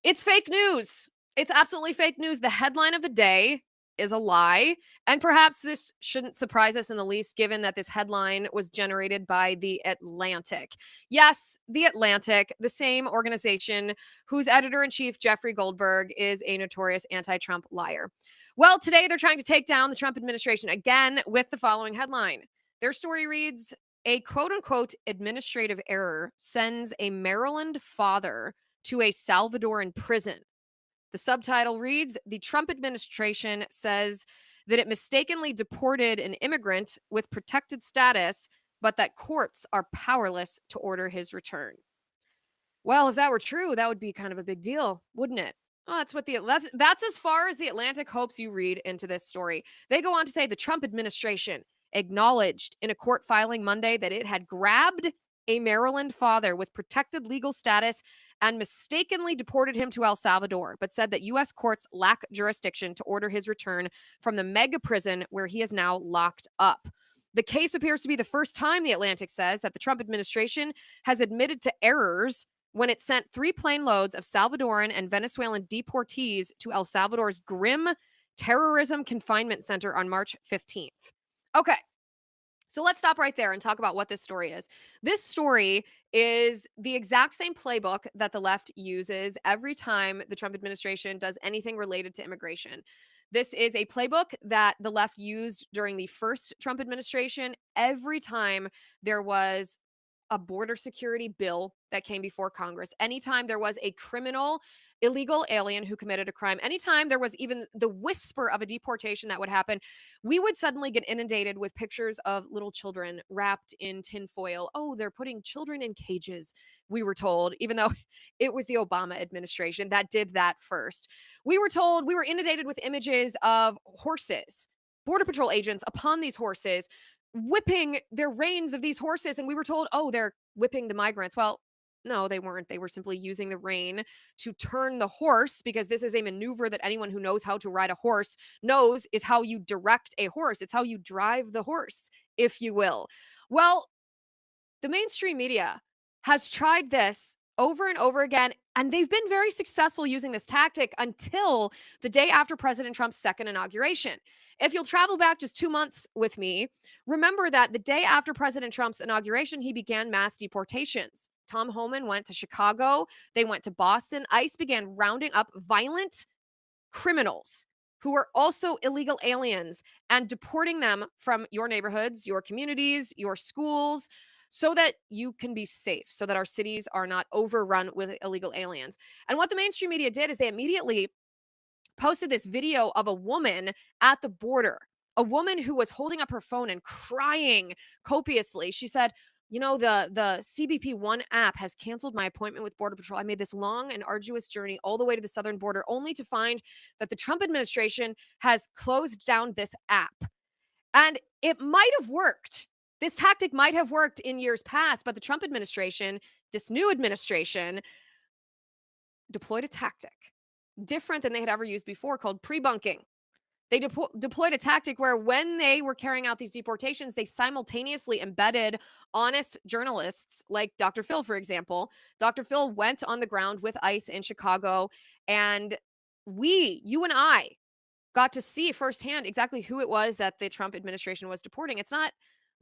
It's fake news. It's absolutely fake news. The headline of the day is a lie. And perhaps this shouldn't surprise us in the least, given that this headline was generated by The Atlantic. Yes, The Atlantic, the same organization whose editor-in-chief, Jeffrey Goldberg, is a notorious anti-Trump liar. Well, today they're trying to take down the Trump administration again with the following headline. Their story reads, a quote-unquote administrative error sends a Maryland father to a Salvadoran prison. The subtitle reads, the Trump administration says that it mistakenly deported an immigrant with protected status, but that courts are powerless to order his return. Well, if that were true, that would be kind of a big deal, wouldn't it? Oh, that's as far as the Atlantic hopes you read into this story. They go on to say the Trump administration acknowledged in a court filing Monday that it had grabbed a Maryland father with protected legal status and mistakenly deported him to El Salvador, but said that U.S. courts lack jurisdiction to order his return from the mega prison where he is now locked up. The case appears to be the first time, the Atlantic says, that the Trump administration has admitted to errors when it sent 3 plane loads of Salvadoran and Venezuelan deportees to El Salvador's grim terrorism confinement center on March 15th. Okay, so let's stop right there and talk about what this story is. This story is the exact same playbook that the left uses every time the Trump administration does anything related to immigration. This is a playbook that the left used during the first Trump administration. Every time there was a border security bill that came before Congress, anytime there was a criminal illegal alien who committed a crime, anytime there was even the whisper of a deportation that would happen, we would suddenly get inundated with pictures of little children wrapped in tinfoil. Oh, they're putting children in cages, we were told, even though it was the Obama administration that did that first. We were told, we were inundated with images of horses, Border Patrol agents upon these horses, whipping their reins of these horses. And we were told, oh, they're whipping the migrants. Well, no, they weren't. They were simply using the rein to turn the horse, because this is a maneuver that anyone who knows how to ride a horse knows is how you direct a horse. It's how you drive the horse, if you will. Well, the mainstream media has tried this over and over again, and they've been very successful using this tactic until the day after President Trump's second inauguration. If you'll travel back just 2 months with me, remember that the day after President Trump's inauguration, he began mass deportations. Tom Homan went to Chicago. They went to Boston. ICE began rounding up violent criminals who were also illegal aliens and deporting them from your neighborhoods, your communities, your schools, so that you can be safe, so that our cities are not overrun with illegal aliens. And what the mainstream media did is they immediately posted this video of a woman at the border, a woman who was holding up her phone and crying copiously. She said, you know, the CBP One app has canceled my appointment with Border Patrol. I made this long and arduous journey all the way to the southern border, only to find that the Trump administration has closed down this app. And it might have worked. This tactic might have worked in years past, but the Trump administration, this new administration, deployed a tactic different than they had ever used before, called pre-bunking. They deployed a tactic where when they were carrying out these deportations, they simultaneously embedded honest journalists like Dr. Phil, for example. Dr. Phil went on the ground with ICE in Chicago, and you and I, got to see firsthand exactly who it was that the Trump administration was deporting. It's not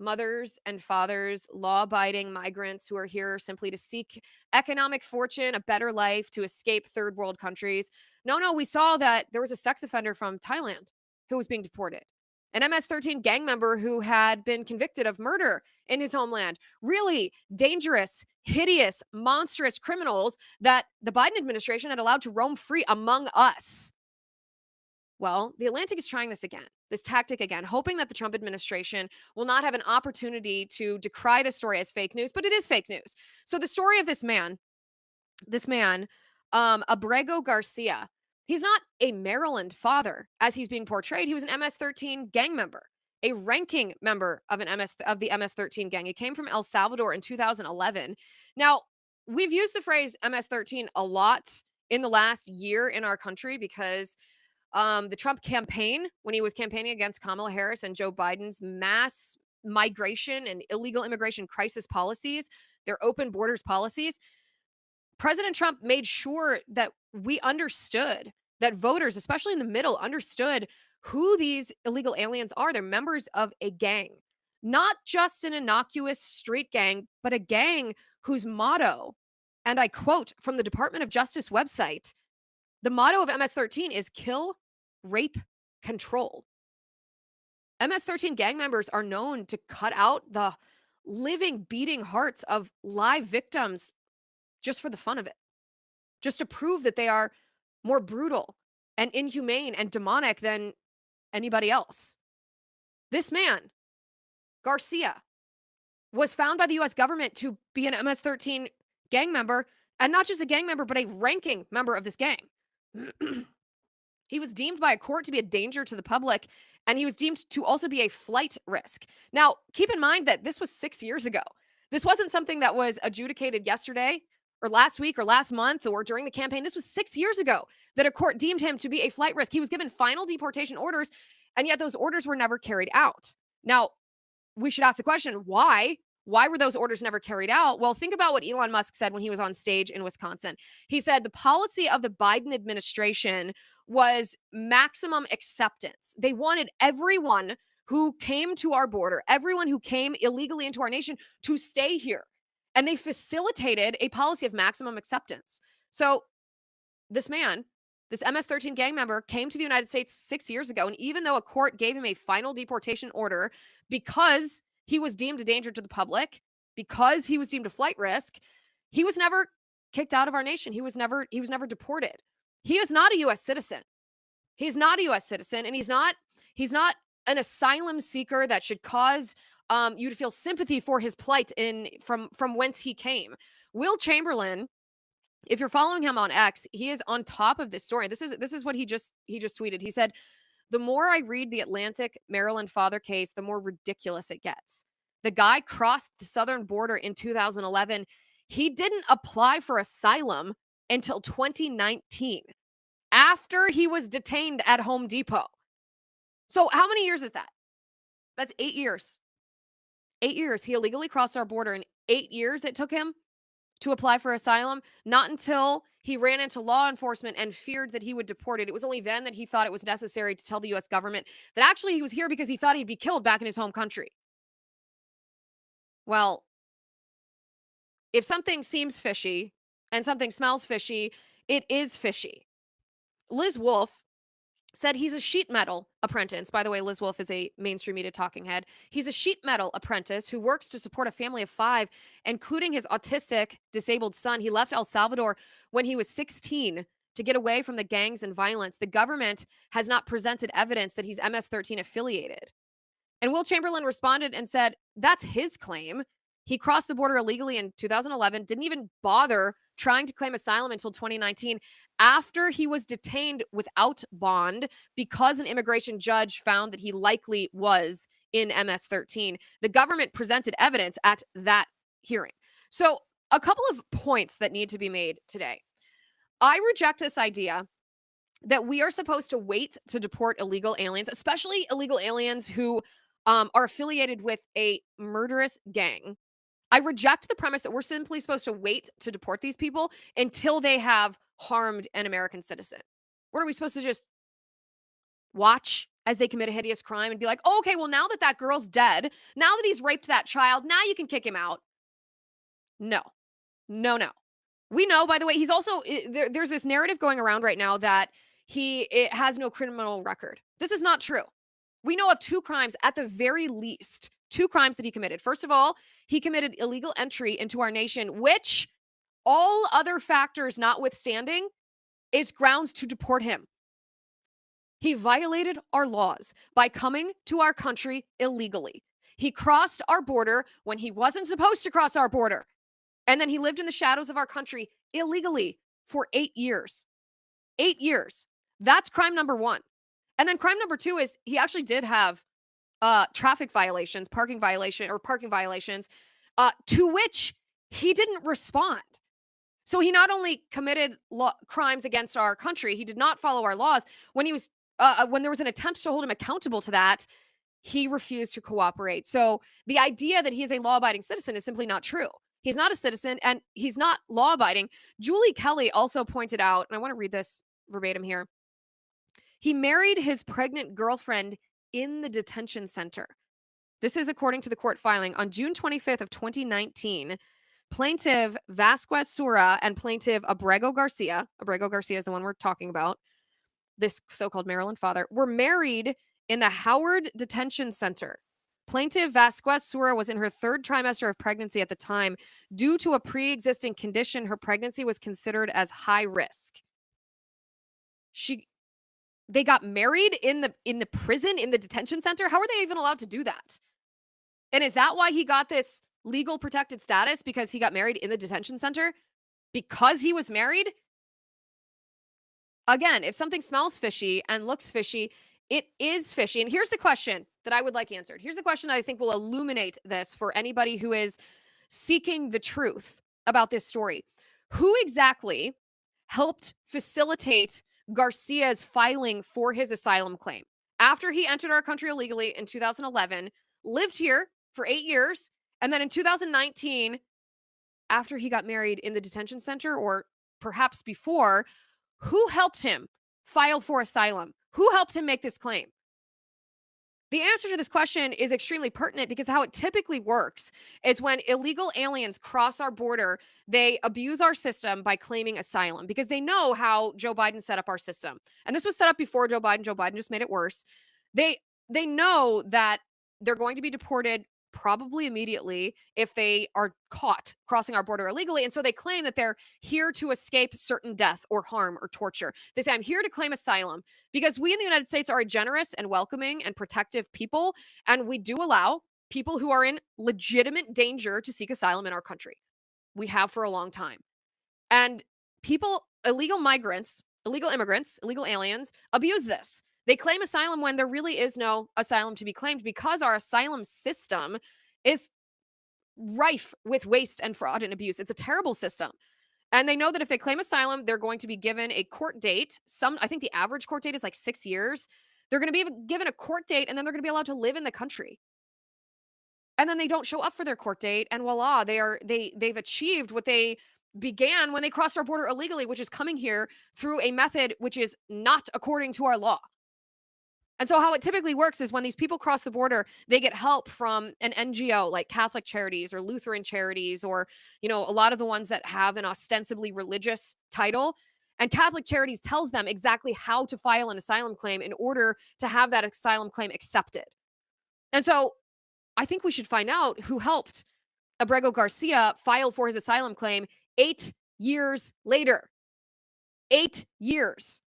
mothers and fathers, law-abiding migrants who are here simply to seek economic fortune, a better life, to escape third world countries. No, we saw that there was a sex offender from Thailand who was being deported, an MS-13 gang member who had been convicted of murder in his homeland. Really dangerous, hideous, monstrous criminals that the Biden administration had allowed to roam free among us. Well, the Atlantic is trying this tactic again, hoping that the Trump administration will not have an opportunity to decry the story as fake news, but it is fake news. So the story of this man, Abrego Garcia, he's not a Maryland father as he's being portrayed. He was an MS-13 gang member, a ranking member of the MS-13 gang. He came from El Salvador in 2011. Now, we've used the phrase MS-13 a lot in the last year in our country because the Trump campaign, when he was campaigning against Kamala Harris and Joe Biden's mass migration and illegal immigration crisis policies, their open borders policies, President Trump made sure that we understood that voters, especially in the middle, understood who these illegal aliens are. They're members of a gang, not just an innocuous street gang, but a gang whose motto, and I quote from the Department of Justice website, the motto of MS-13 is kill, rape, control. MS-13 gang members are known to cut out the living, beating hearts of live victims just for the fun of it, just to prove that they are more brutal and inhumane and demonic than anybody else. This man, Garcia, was found by the US government to be an MS-13 gang member, and not just a gang member, but a ranking member of this gang. He was deemed by a court to be a danger to the public, and he was deemed to also be a flight risk. Now, keep in mind that this was 6 years ago. This wasn't something that was adjudicated yesterday or last week or last month or during the campaign. This was 6 years ago that a court deemed him to be a flight risk. He was given final deportation orders, and yet those orders were never carried out. Now, we should ask the question, why? Why were those orders never carried out? Well, think about what Elon Musk said when he was on stage in Wisconsin. He said the policy of the Biden administration was maximum acceptance. They wanted everyone who came to our border, everyone who came illegally into our nation, to stay here. And they facilitated a policy of maximum acceptance. So this man, this MS-13 gang member, came to the United States 6 years ago, and even though a court gave him a final deportation order because he was deemed a danger to the public, because he was deemed a flight risk, he was never kicked out of our nation. He was never deported. He is not a US citizen. He's not a US citizen, and he's not an asylum seeker that should cause you to feel sympathy for his plight from whence he came. Will Chamberlain, if you're following him on X, he is on top of this story. This is what he just tweeted. He said, "The more I read the Atlantic Maryland father case, the more ridiculous it gets. The guy crossed the southern border in 2011. He didn't apply for asylum until 2019, after he was detained at Home Depot." So how many years is that? That's 8 years. 8 years. He illegally crossed our border, and 8 years it took him to apply for asylum. Not until he ran into law enforcement and feared that he would be deported. It was only then that he thought it was necessary to tell the US government that actually he was here because he thought he'd be killed back in his home country. Well, if something seems fishy and something smells fishy, it is fishy. Liz Wolfe said he's a sheet metal apprentice. By the way, Liz Wolfe is a mainstream media talking head. He's a sheet metal apprentice who works to support a family of 5, including his autistic, disabled son. He left El Salvador when he was 16 to get away from the gangs and violence. The government has not presented evidence that he's MS-13 affiliated. And Will Chamberlain responded and said, that's his claim. He crossed the border illegally in 2011, didn't even bother trying to claim asylum until 2019, after he was detained without bond because an immigration judge found that he likely was in MS-13. The government presented evidence at that hearing. So a couple of points that need to be made today. I reject this idea that we are supposed to wait to deport illegal aliens, especially illegal aliens who are affiliated with a murderous gang. I reject the premise that we're simply supposed to wait to deport these people until they have harmed an American citizen. What are we supposed to just watch as they commit a hideous crime and be like, oh, okay, well, now that that girl's dead, now that he's raped that child, now you can kick him out? No. We know, by the way, he's also, there's this narrative going around right now that it has no criminal record. This is not true. We know of 2 crimes, at the very least, 2 crimes that he committed. First of all, he committed illegal entry into our nation, which, all other factors notwithstanding, is grounds to deport him. He violated our laws by coming to our country illegally. He crossed our border when he wasn't supposed to cross our border. And then he lived in the shadows of our country illegally for 8 years. 8 years. That's crime number 1. And then crime number 2 is he actually did have traffic violations, parking violations, to which he didn't respond. So he not only committed crimes against our country, he did not follow our laws. When there was an attempt to hold him accountable to that, he refused to cooperate. So the idea that he is a law-abiding citizen is simply not true. He's not a citizen, and he's not law-abiding. Julie Kelly also pointed out, and I want to read this verbatim here. He married his pregnant girlfriend in the detention center. This is according to the court filing. On June 25th of 2019, plaintiff Vasquez Sura and plaintiff Abrego Garcia is the one we're talking about, this so-called Maryland father, were married in the Howard Detention Center. Plaintiff Vasquez Sura was in her third trimester of pregnancy at the time. Due to a pre-existing condition, her pregnancy was considered as high risk. They got married in the prison, in the detention center? How are they even allowed to do that? And is that why he got this legal protected status? Because he got married in the detention center? Because he was married? Again, if something smells fishy and looks fishy, it is fishy. And here's the question that I would like answered. Here's the question that I think will illuminate this for anybody who is seeking the truth about this story. Who exactly helped facilitate Garcia's filing for his asylum claim? After he entered our country illegally in 2011, lived here for 8 years, and then in 2019, after he got married in the detention center, or perhaps before, who helped him file for asylum? Who helped him make this claim? The answer to this question is extremely pertinent because how it typically works is when illegal aliens cross our border, they abuse our system by claiming asylum because they know how Joe Biden set up our system. And this was set up before Joe Biden. Joe Biden just made it worse. They know that they're going to be deported probably immediately if they are caught crossing our border illegally. And so they claim that they're here to escape certain death or harm or torture. They say, I'm here to claim asylum because we in the United States are a generous and welcoming and protective people. And we do allow people who are in legitimate danger to seek asylum in our country. We have for a long time. And people, illegal migrants, illegal immigrants, illegal aliens abuse this. They claim asylum when there really is no asylum to be claimed because our asylum system is rife with waste and fraud and abuse. It's a terrible system. And they know that if they claim asylum, they're going to be given a court date. I think the average court date is like 6 years. They're going to be given a court date, and then they're going to be allowed to live in the country. And then they don't show up for their court date, and voila, they've achieved what they began when they crossed our border illegally, which is coming here through a method which is not according to our law. And so how it typically works is when these people cross the border, they get help from an NGO like Catholic Charities or Lutheran Charities, or, a lot of the ones that have an ostensibly religious title. And Catholic Charities tells them exactly how to file an asylum claim in order to have that asylum claim accepted. And so I think we should find out who helped Abrego Garcia file for his asylum claim 8 years later. 8 years.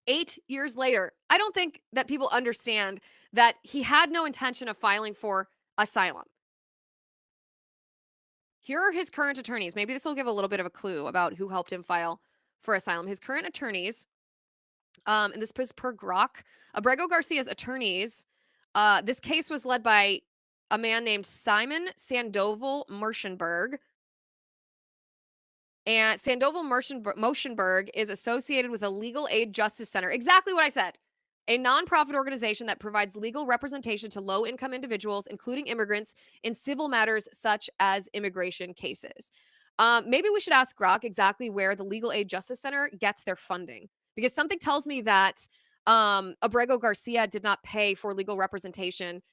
8 years later. I don't think that people understand that he had no intention of filing for asylum. Here are his current attorneys. Maybe this will give a little bit of a clue about who helped him file for asylum. His current attorneys, and this is per Grok, Abrego Garcia's attorneys, this case was led by a man named Simon Sandoval Merschenberg. And Sandoval Motionberg is associated with a Legal Aid Justice Center. Exactly what I said. A nonprofit organization that provides legal representation to low-income individuals, including immigrants, in civil matters such as immigration cases. Maybe we should ask Grok exactly where the Legal Aid Justice Center gets their funding. Because something tells me that Abrego Garcia did not pay for legal representation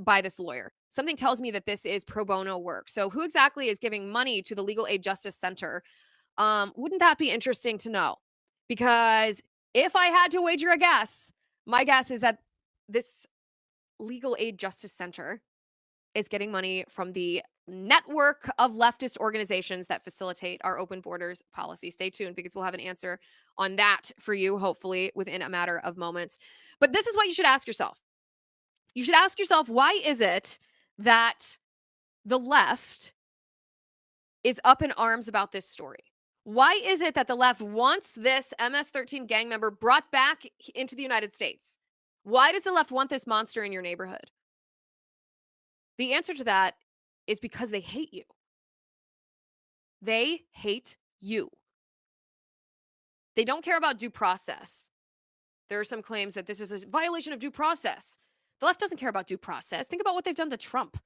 by this lawyer. Something tells me that this is pro bono work. So who exactly is giving money to the Legal Aid Justice Center? Wouldn't that be interesting to know? Because if I had to wager a guess, my guess is that this Legal Aid Justice Center is getting money from the network of leftist organizations that facilitate our open borders policy. Stay tuned because we'll have an answer on that for you, hopefully within a matter of moments. But this is what you should ask yourself. You should ask yourself, why is it that the left is up in arms about this story? Why is it that the left wants this MS-13 gang member brought back into the United States? Why does the left want this monster in your neighborhood? The answer to that is because they hate you. They hate you. They don't care about due process. There are some claims that this is a violation of due process. The left doesn't care about due process. Think about what they've done to Trump.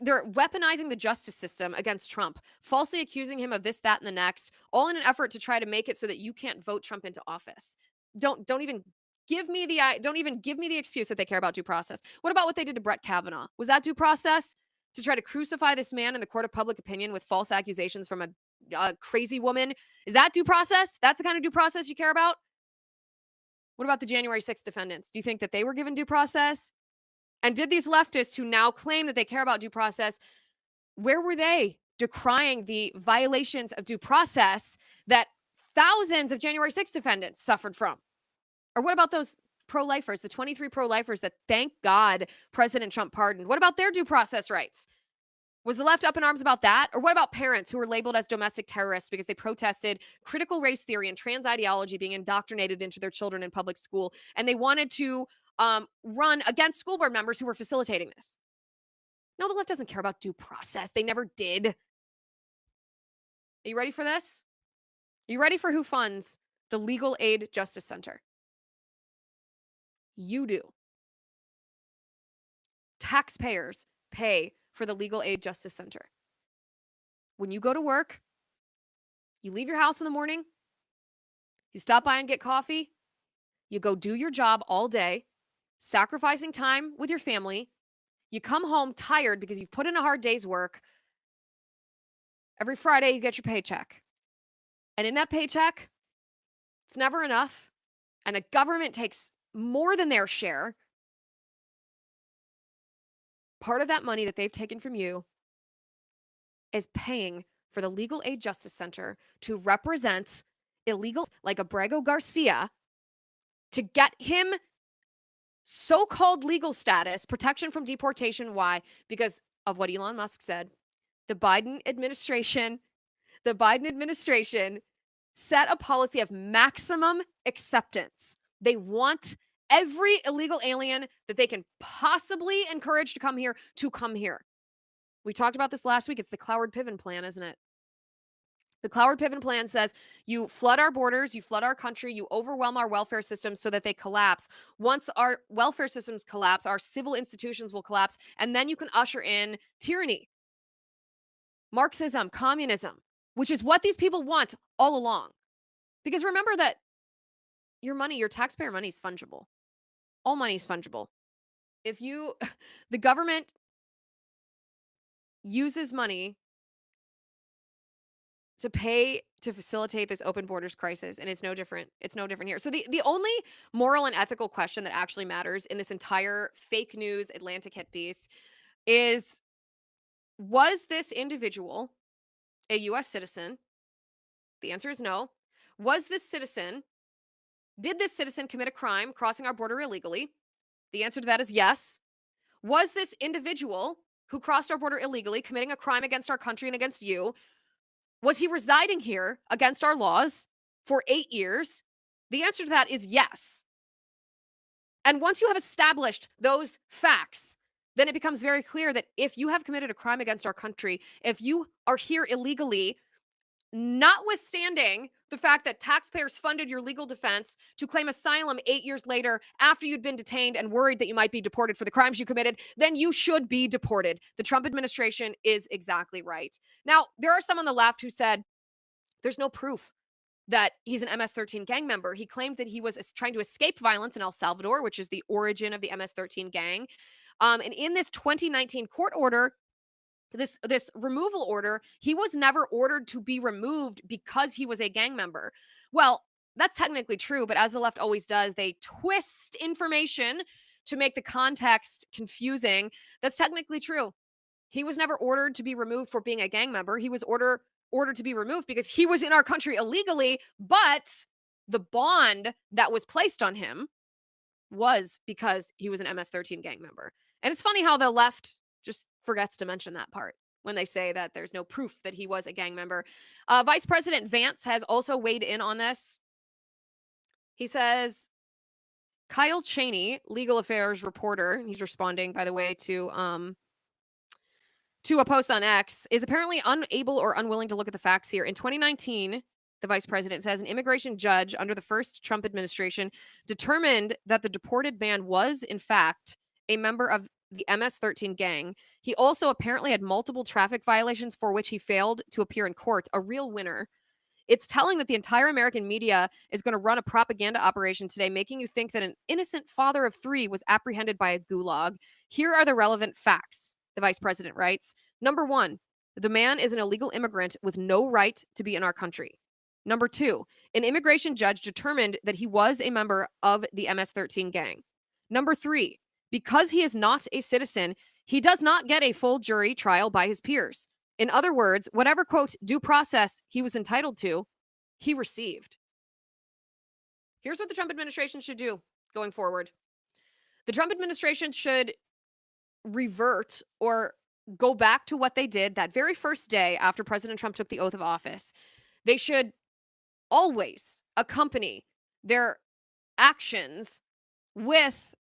They're weaponizing the justice system against Trump, falsely accusing him of this, that, and the next, all in an effort to try to make it so that you can't vote Trump into office. Don't even give me the excuse that they care about due process. What about what they did to Brett Kavanaugh? Was that due process? To try to crucify this man in the court of public opinion with false accusations from a crazy woman? Is that due process? That's the kind of due process you care about? What about the January 6th defendants? Do you think that they were given due process? And did these leftists who now claim that they care about due process, where were they decrying the violations of due process that thousands of January 6th defendants suffered from? Or what about those pro-lifers, the 23 pro-lifers that, thank God, President Trump pardoned? What about their due process rights? Was the left up in arms about that? Or what about parents who were labeled as domestic terrorists because they protested critical race theory and trans ideology being indoctrinated into their children in public school, and they wanted to run against school board members who were facilitating this? No, the left doesn't care about due process. They never did. Are you ready for this? Are you ready for who funds the Legal Aid Justice Center? You do. Taxpayers pay for the Legal Aid Justice Center. When you go to work, you leave your house in the morning, you stop by and get coffee, you go do your job all day, sacrificing time with your family, you come home tired because you've put in a hard day's work. Every Friday, you get your paycheck. And in that paycheck, it's never enough. And the government takes more than their share. Part of that money that they've taken from you is paying for the Legal Aid Justice Center to represent illegals like Abrego Garcia, to get him so-called legal status, protection from deportation. Why? Because of what Elon Musk said. The Biden administration set a policy of maximum acceptance. They want every illegal alien that they can possibly encourage to come here to come here. We talked about this last week. It's the Cloward-Piven plan, isn't it? The Cloward-Piven plan says you flood our borders, you flood our country, you overwhelm our welfare systems so that they collapse. Once our welfare systems collapse, our civil institutions will collapse, and then you can usher in tyranny, Marxism, communism, which is what these people want all along. Because remember that your money, your taxpayer money, is fungible. All money is fungible. If the government uses money to pay to facilitate this open borders crisis, and it's no different. It's no different here. So the only moral and ethical question that actually matters in this entire fake news Atlantic hit piece is, was this individual a U.S. citizen? The answer is no. Did this citizen commit a crime crossing our border illegally? The answer to that is yes. Was this individual who crossed our border illegally committing a crime against our country and against you? Was he residing here against our laws for 8 years? The answer to that is yes. And once you have established those facts, then it becomes very clear that if you have committed a crime against our country, if you are here illegally, notwithstanding the fact that taxpayers funded your legal defense to claim asylum 8 years later after you'd been detained and worried that you might be deported for the crimes you committed, then you should be deported. The Trump administration is exactly right. Now, there are some on the left who said there's no proof that he's an MS-13 gang member. He claimed that he was trying to escape violence in El Salvador, which is the origin of the MS-13 gang. And in this 2019 court order, this removal order, he was never ordered to be removed because he was a gang member. Well, that's technically true, but as the left always does, they twist information to make the context confusing. That's technically true. He was never ordered to be removed for being a gang member. He was ordered to be removed because he was in our country illegally, but the bond that was placed on him was because he was an MS-13 gang member. And it's funny how the left just forgets to mention that part when they say that there's no proof that he was a gang member. Vice President Vance has also weighed in on this. He says, Kyle Cheney, legal affairs reporter, he's responding, by the way, to a post on X, is apparently unable or unwilling to look at the facts here. In 2019, the vice president says an immigration judge under the first Trump administration determined that the deported man was, in fact, a member of the MS-13 gang. He also apparently had multiple traffic violations for which he failed to appear in court. A real winner. It's telling that the entire American media is going to run a propaganda operation today, making you think that an innocent father of 3 was apprehended by a gulag. Here are the relevant facts, the vice president writes. Number 1, the man is an illegal immigrant with no right to be in our country. Number 2, an immigration judge determined that he was a member of the MS-13 gang. Number 3, because he is not a citizen, he does not get a full jury trial by his peers. In other words, whatever, quote, due process he was entitled to, he received. Here's what the Trump administration should do going forward. The Trump administration should revert or go back to what they did that very first day after President Trump took the oath of office. They should always accompany their actions with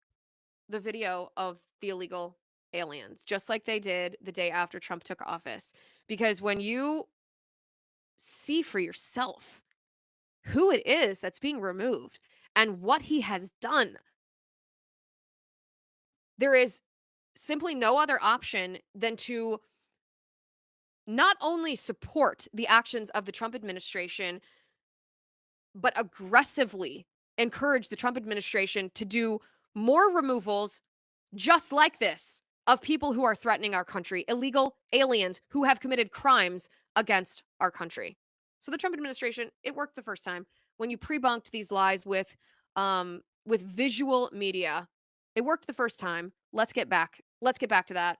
the video of the illegal aliens, just like they did the day after Trump took office. Because when you see for yourself who it is that's being removed and what he has done, there is simply no other option than to not only support the actions of the Trump administration, but aggressively encourage the Trump administration to do more removals just like this of people who are threatening our country, illegal aliens who have committed crimes against our country. So the Trump administration, it worked the first time when you pre-bunked these lies with visual media. It worked the first time. Let's get back to that.